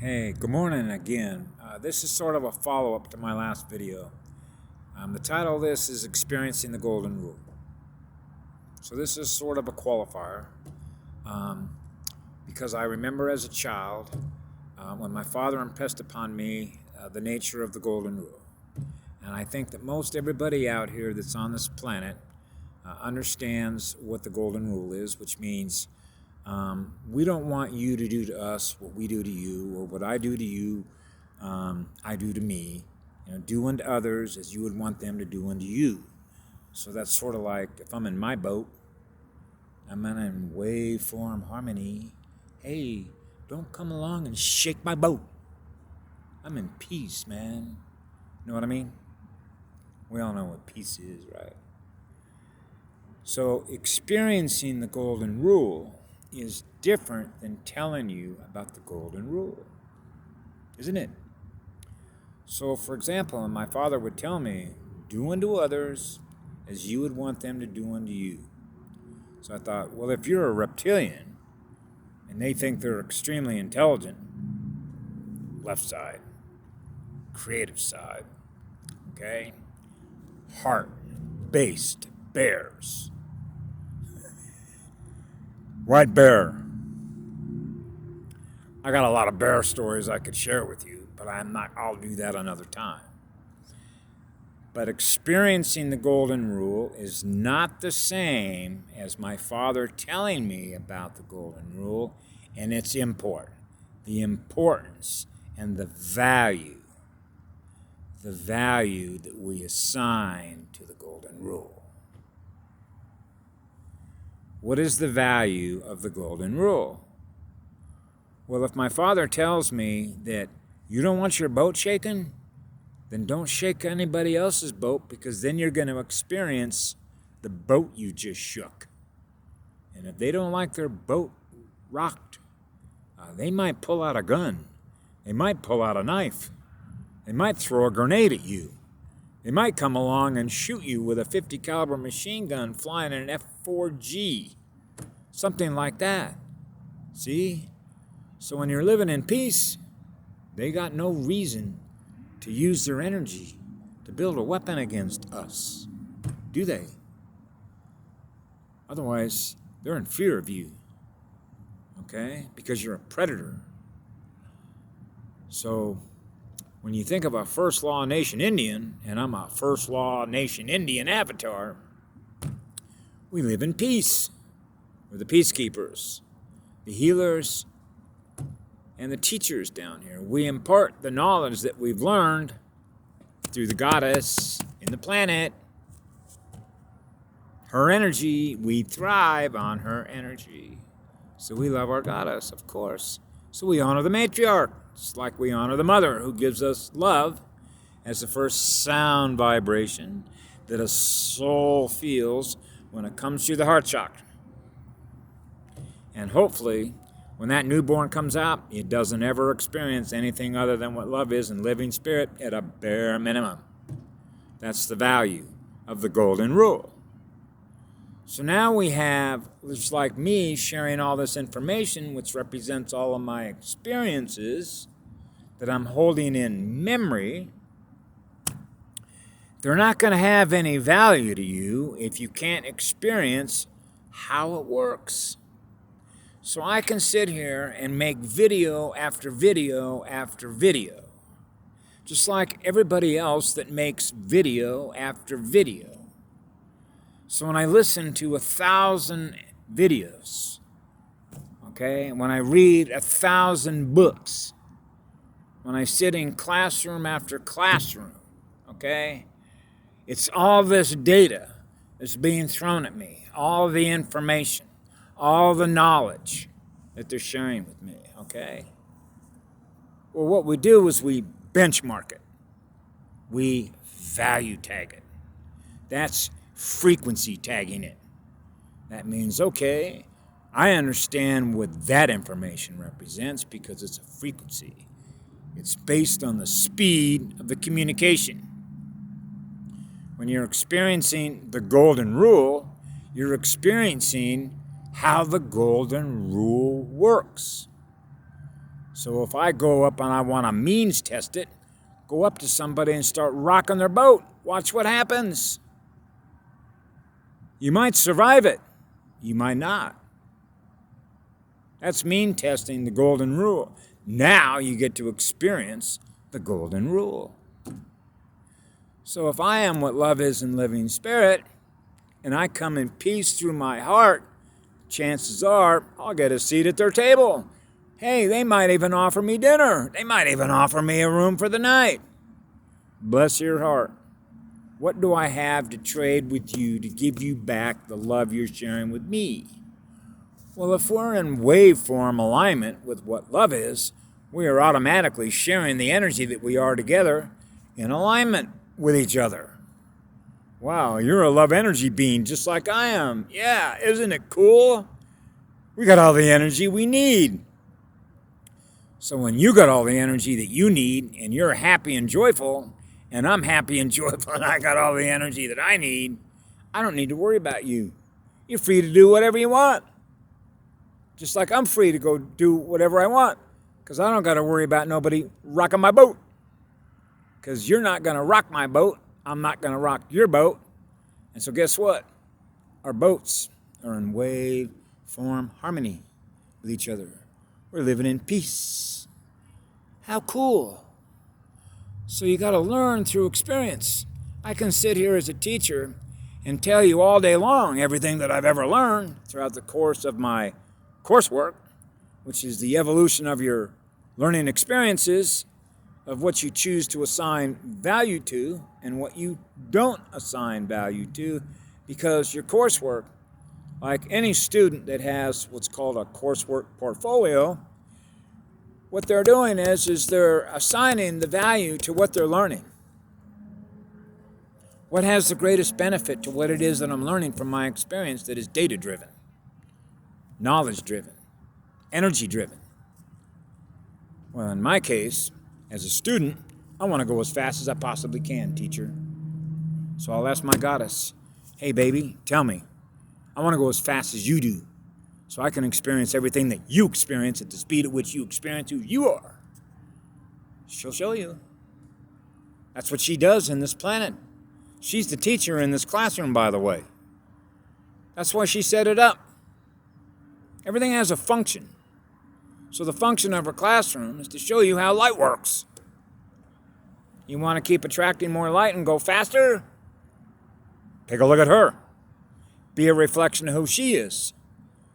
Hey, good morning again. This is sort of a follow-up to my last video. The title of this is Experiencing the Golden Rule. So this is sort of a qualifier because I remember as a child when my father impressed upon me the nature of the Golden Rule. And I think that most everybody out here that's on this planet understands what the Golden Rule is, which means we don't want you to do to us what we do to you, or what I do to you, I do to me. Do unto others as you would want them to do unto you. So that's sort of like if I'm in my boat, I'm in waveform harmony. Hey, don't come along and shake my boat. I'm in peace, man. Know what I mean? We all know what peace is, right? So experiencing the Golden Rule is different than telling you about the Golden Rule, isn't it? So, for example, my father would tell me, do unto others as you would want them to do unto you. So I thought, well, if you're a reptilian and they think they're extremely intelligent, left side, creative side, okay, heart-based bears, white bear. I got a lot of bear stories I could share with you, but I'll do that another time. But experiencing the Golden Rule is not the same as my father telling me about the Golden Rule and its import, the importance and the value that we assign to the Golden Rule. What is the value of the Golden Rule? Well, if my father tells me that you don't want your boat shaken, then don't shake anybody else's boat, because then you're going to experience the boat you just shook. And if they don't like their boat rocked, they might pull out a gun. They might pull out a knife. They might throw a grenade at you. They might come along and shoot you with a 50 caliber machine gun flying an F4G. Something like that. See? So when you're living in peace, they got no reason to use their energy to build a weapon against us, do they? Otherwise, they're in fear of you, okay? Because you're a predator. So when you think of a First Law Nation Indian, and I'm a First Law Nation Indian avatar, we live in peace. We're the peacekeepers, the healers, and the teachers down here. We impart the knowledge that we've learned through the goddess in the planet. Her energy, we thrive on her energy. So we love our goddess, of course. So we honor the matriarch, just like we honor the mother who gives us love as the first sound vibration that a soul feels when it comes through the heart chakra. And hopefully, when that newborn comes out, it doesn't ever experience anything other than what love is in living spirit at a bare minimum. That's the value of the Golden Rule. So now we have, just like me, sharing all this information, which represents all of my experiences that I'm holding in memory. They're not going to have any value to you if you can't experience how it works. So I can sit here and make video after video after video, just like everybody else that makes video after video. So when I listen to 1,000 videos, okay, when I read 1,000 books, when I sit in classroom after classroom, okay, it's all this data that's being thrown at me, all the information, all the knowledge that they're sharing with me, okay? Well, what we do is we benchmark it. We value tag it. That's frequency tagging it. That means, okay, I understand what that information represents because it's a frequency. It's based on the speed of the communication. When you're experiencing the Golden Rule, you're experiencing how the Golden Rule works. So if I go up and I want to means test it, go up to somebody and start rocking their boat. Watch what happens. You might survive it. You might not. That's mean testing the golden rule. Now you get to experience the golden rule. So if I am what love is in living spirit, and I come in peace through my heart, chances are I'll get a seat at their table. Hey, they might even offer me dinner. They might even offer me a room for the night. Bless your heart. What do I have to trade with you to give you back the love you're sharing with me? Well, if we're in waveform alignment with what love is, we are automatically sharing the energy that we are together in alignment with each other. Wow, you're a love energy being just like I am. Yeah, isn't it cool? We got all the energy we need. So when you got all the energy that you need and you're happy and joyful, and I'm happy and joyful and I got all the energy that I need, I don't need to worry about you. You're free to do whatever you want. Just like I'm free to go do whatever I want, because I don't got to worry about nobody rocking my boat. Because you're not going to rock my boat. I'm not going to rock your boat. And so guess what? Our boats are in wave form harmony with each other. We're living in peace. How cool. So you got to learn through experience. I can sit here as a teacher and tell you all day long everything that I've ever learned throughout the course of my coursework, which is the evolution of your learning experiences, of what you choose to assign value to and what you don't assign value to, because your coursework, like any student that has what's called a coursework portfolio, what they're doing is they're assigning the value to what they're learning. What has the greatest benefit to what it is that I'm learning from my experience that is data-driven, knowledge-driven, energy-driven? Well, in my case, as a student, I want to go as fast as I possibly can, teacher. So I'll ask my goddess, hey, baby, tell me. I want to go as fast as you do, so I can experience everything that you experience at the speed at which you experience who you are. She'll show you. That's what she does in this planet. She's the teacher in this classroom, by the way. That's why she set it up. Everything has a function. So the function of her classroom is to show you how light works. You want to keep attracting more light and go faster? Take a look at her. Be a reflection of who she is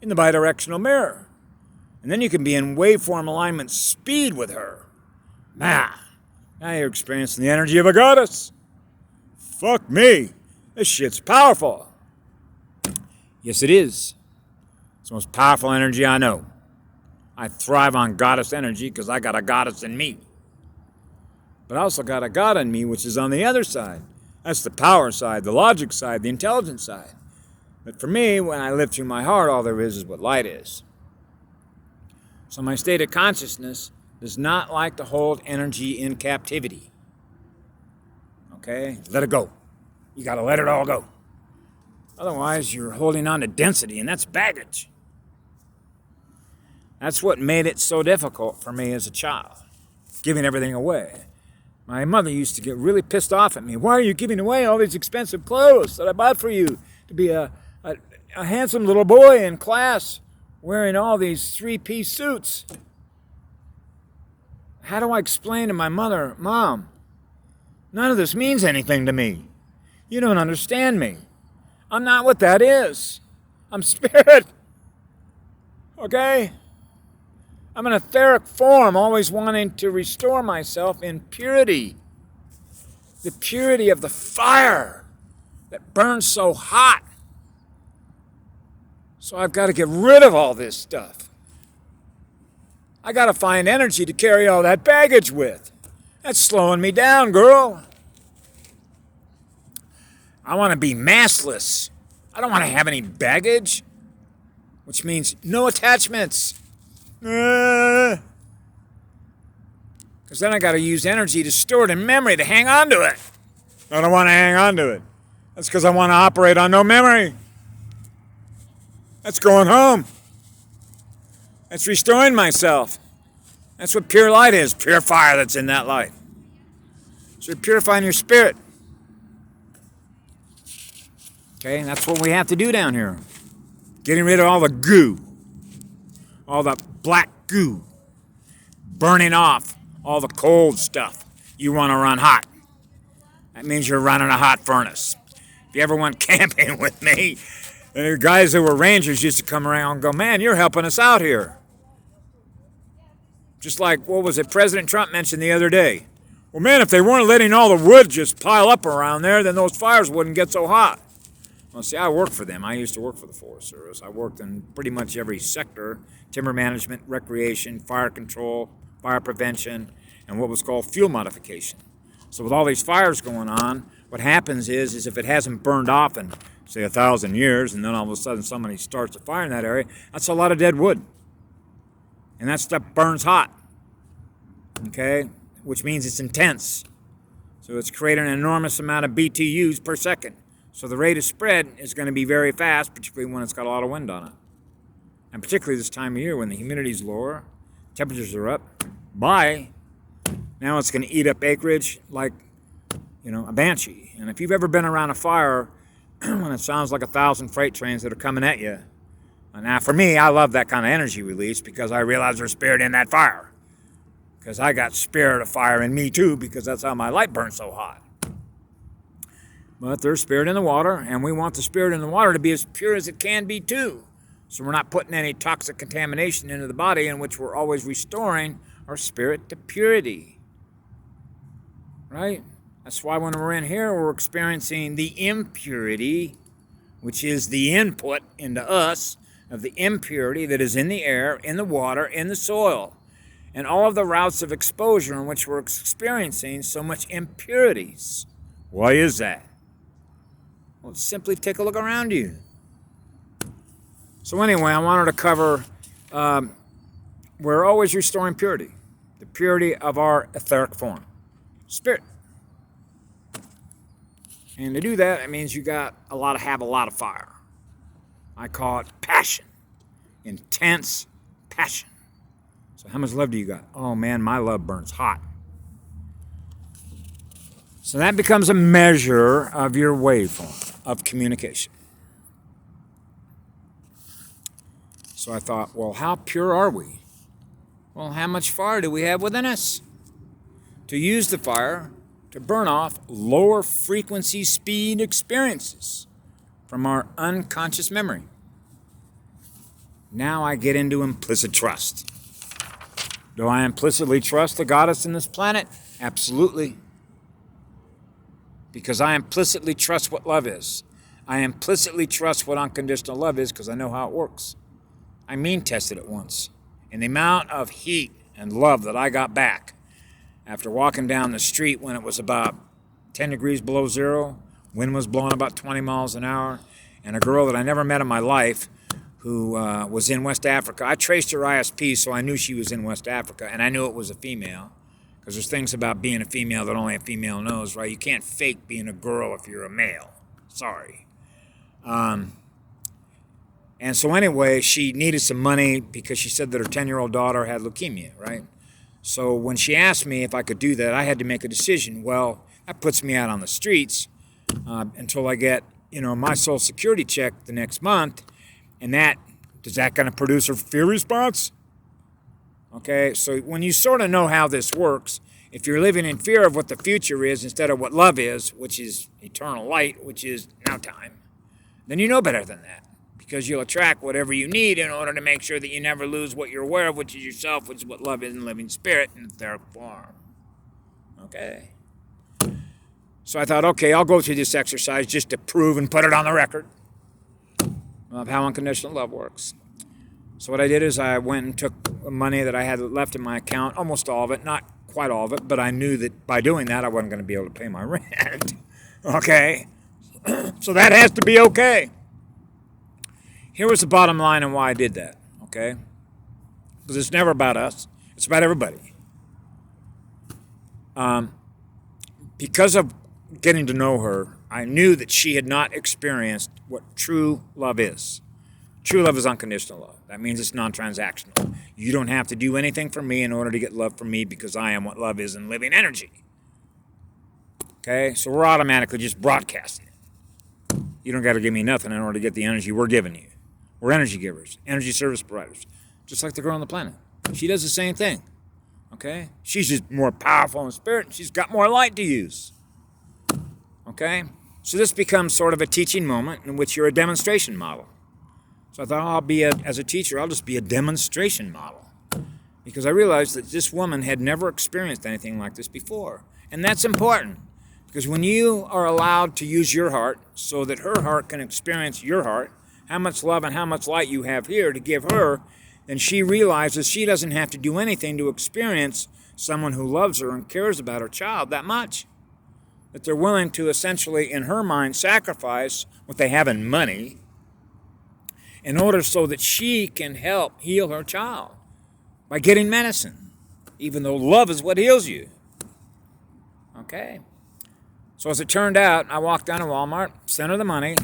in the bidirectional mirror. And then you can be in waveform alignment speed with her. Now you're experiencing the energy of a goddess. Fuck me. This shit's powerful. Yes, it is. It's the most powerful energy I know. I thrive on goddess energy because I got a goddess in me. But I also got a God in me, which is on the other side. That's the power side, the logic side, the intelligence side. But for me, when I live through my heart, all there is what light is. So my state of consciousness does not like to hold energy in captivity. Okay? Let it go. You got to let it all go. Otherwise, you're holding on to density, and that's baggage. That's what made it so difficult for me as a child, giving everything away. My mother used to get really pissed off at me. Why are you giving away all these expensive clothes that I bought for you to be a handsome little boy in class wearing all these three-piece suits? How do I explain to my mother, Mom, none of this means anything to me. You don't understand me. I'm not what that is. I'm spirit. Okay? I'm an etheric form, always wanting to restore myself in purity. The purity of the fire that burns so hot. So I've got to get rid of all this stuff. I got to find energy to carry all that baggage with. That's slowing me down, girl. I want to be massless. I don't want to have any baggage, which means no attachments. Because then I got to use energy to store it in memory to hang on to it. I don't want to hang on to it. That's because I want to operate on no memory. That's going home. That's restoring myself. That's what pure light is, pure fire that's in that light. So you're purifying your spirit. Okay, and that's what we have to do down here. Getting rid of all the goo, all the black goo, burning off all the cold stuff. You want to run hot. That means you're running a hot furnace. If you ever went camping with me, the guys that were rangers used to come around and go, man, you're helping us out here. Just like, what was it, President Trump mentioned the other day. Well, man, if they weren't letting all the wood just pile up around there, then those fires wouldn't get so hot. Well, see, I worked for them. I used to work for the Forest Service. I worked in pretty much every sector: timber management, recreation, fire control, fire prevention, and what was called fuel modification. So with all these fires going on, what happens is if it hasn't burned off in, say, 1,000 years, and then all of a sudden somebody starts a fire in that area, that's a lot of dead wood. And that stuff burns hot, okay, which means it's intense. So it's creating an enormous amount of BTUs per second. So the rate of spread is going to be very fast, particularly when it's got a lot of wind on it. And particularly this time of year when the humidity is lower, temperatures are up. Now it's going to eat up acreage like, a banshee. And if you've ever been around a fire when it sounds like 1,000 freight trains that are coming at you, now, for me, I love that kind of energy release because I realize there's spirit in that fire. Because I got spirit of fire in me, too, because that's how my light burns so hot. But there's spirit in the water, and we want the spirit in the water to be as pure as it can be, too. So we're not putting any toxic contamination into the body, in which we're always restoring our spirit to purity. Right? That's why when we're in here, we're experiencing the impurity, which is the input into us, of the impurity that is in the air, in the water, in the soil, and all of the routes of exposure in which we're experiencing so much impurities. Why is that? Well, simply take a look around you. So anyway, I wanted to cover, we're always restoring purity, the purity of our etheric form, spirit. And to do that, it means you have a lot of fire. I call it passion, intense passion. So how much love do you got? Oh man, my love burns hot. So that becomes a measure of your waveform of communication. So I thought, well, how pure are we? Well, how much fire do we have within us? To use the fire to burn off lower frequency speed experiences from our unconscious memory. Now I get into implicit trust. Do I implicitly trust the goddess in this planet? Absolutely. Because I implicitly trust what love is. I implicitly trust what unconditional love is because I know how it works. I mean tested it once. And the amount of heat and love that I got back after walking down the street when it was about 10 degrees below zero, wind was blowing about 20 miles an hour, and a girl that I never met in my life who was in West Africa. I traced her ISP, so I knew she was in West Africa, and I knew it was a female, because there's things about being a female that only a female knows, right? You can't fake being a girl if you're a male. Sorry. And so anyway, she needed some money because she said that her 10-year-old daughter had leukemia, right? So when she asked me if I could do that, I had to make a decision. Well, that puts me out on the streets until I get, my Social Security check the next month. And is that going to produce a fear response? Okay, so when you sort of know how this works, if you're living in fear of what the future is instead of what love is, which is eternal light, which is now time, then you know better than that. Because you'll attract whatever you need in order to make sure that you never lose what you're aware of, which is yourself, which is what love is in living spirit in etheric form. Okay? So I thought, okay, I'll go through this exercise just to prove and put it on the record of how unconditional love works. So what I did is I went and took money that I had left in my account, almost all of it, not quite all of it, but I knew that by doing that I wasn't going to be able to pay my rent. Okay? So that has to be okay. Here was the bottom line on why I did that, okay? Because it's never about us. It's about everybody. Because of getting to know her, I knew that she had not experienced what true love is. True love is unconditional love. That means it's non-transactional. You don't have to do anything for me in order to get love from me because I am what love is in living energy. Okay? So we're automatically just broadcasting it. You don't got to give me nothing in order to get the energy we're giving you. We're energy givers, energy service providers, just like the girl on the planet. She does the same thing. Okay? She's just more powerful in spirit, and she's got more light to use. Okay? So this becomes sort of a teaching moment in which you're a demonstration model. So I thought, as a teacher, I'll just be a demonstration model. Because I realized that this woman had never experienced anything like this before. And that's important. Because when you are allowed to use your heart so that her heart can experience your heart, how much love and how much light you have here to give her, then she realizes she doesn't have to do anything to experience someone who loves her and cares about her child that much. That they're willing to essentially, in her mind, sacrifice what they have in money in order so that she can help heal her child by getting medicine, even though love is what heals you. Okay? So as it turned out, I walked down to Walmart, sent her the money,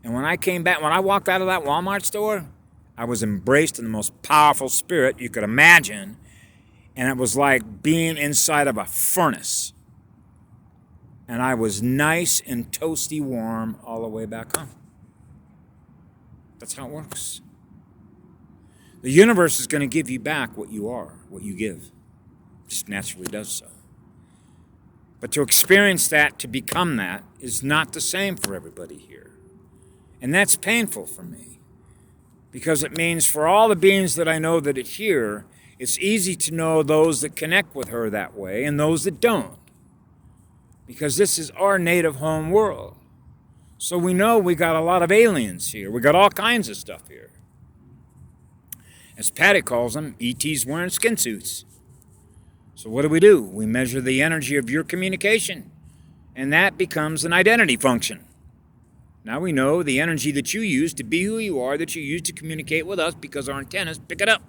and when I walked out of that Walmart store, I was embraced in the most powerful spirit you could imagine, and it was like being inside of a furnace. And I was nice and toasty warm all the way back home. That's how it works. The universe is going to give you back what you are, what you give. It just naturally does so. But to experience that, to become that, is not the same for everybody here. And that's painful for me. Because it means for all the beings that I know that adhere, it's easy to know those that connect with her that way and those that don't. Because this is our native home world. So we know we got a lot of aliens here. We got all kinds of stuff here. As Patty calls them, ETs wearing skin suits. So what do? We measure the energy of your communication, and that becomes an identity function. Now we know the energy that you use to be who you are, that you use to communicate with us because our antennas pick it up.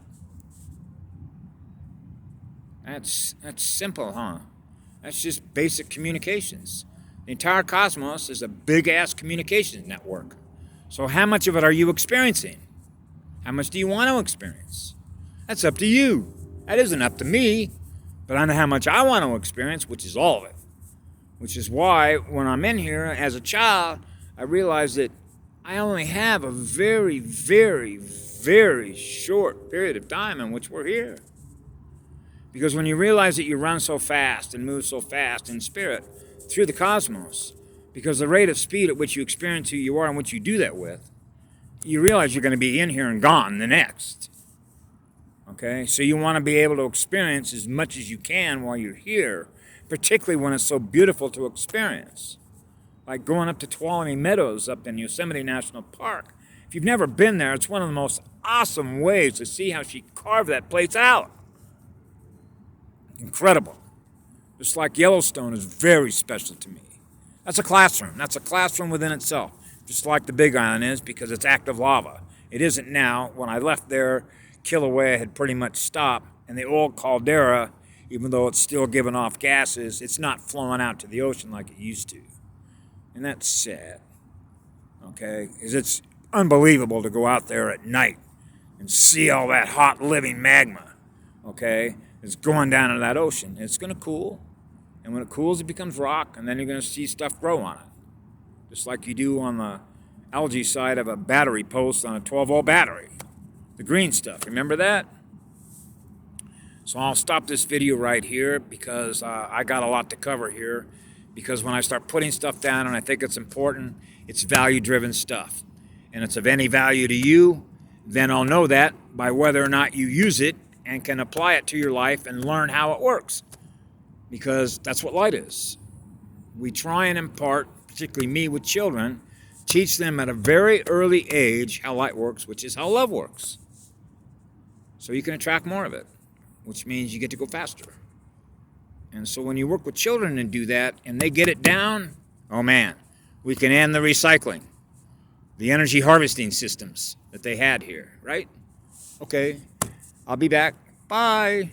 That's simple, huh? That's just basic communications. The entire cosmos is a big-ass communications network. So how much of it are you experiencing? How much do you want to experience? That's up to you. That isn't up to me. But I know how much I want to experience, which is all of it. Which is why, when I'm in here as a child, I realize that I only have a very, very, very short period of time in which we're here. Because when you realize that you run so fast and move so fast in spirit through the cosmos, because the rate of speed at which you experience who you are and what you do that with, you realize you're going to be in here and gone the next. Okay? So you want to be able to experience as much as you can while you're here, particularly when it's so beautiful to experience. Like going up to Tuolumne Meadows up in Yosemite National Park. If you've never been there, it's one of the most awesome ways to see how she carved that place out. Incredible. Just like Yellowstone is very special to me. That's a classroom. That's a classroom within itself. Just like the Big Island is, because it's active lava. It isn't now. When I left there, Kilauea had pretty much stopped, and the old caldera, even though it's still giving off gases, it's not flowing out to the ocean like it used to. And that's sad. Okay? Because it's unbelievable to go out there at night and see all that hot living magma. Okay? It's going down into that ocean. It's going to cool. And when it cools, it becomes rock, and then you're going to see stuff grow on it. Just like you do on the algae side of a battery post on a 12-volt battery. The green stuff. Remember that? So I'll stop this video right here because I got a lot to cover here. Because when I start putting stuff down and I think it's important, it's value-driven stuff. And it's of any value to you, then I'll know that by whether or not you use it and can apply it to your life and learn how it works. Because that's what light is. We try and impart, particularly me with children, teach them at a very early age how light works, which is how love works. So you can attract more of it, which means you get to go faster. And so when you work with children and do that, and they get it down, oh man, we can end the recycling, the energy harvesting systems that they had here, right? Okay, I'll be back. Bye.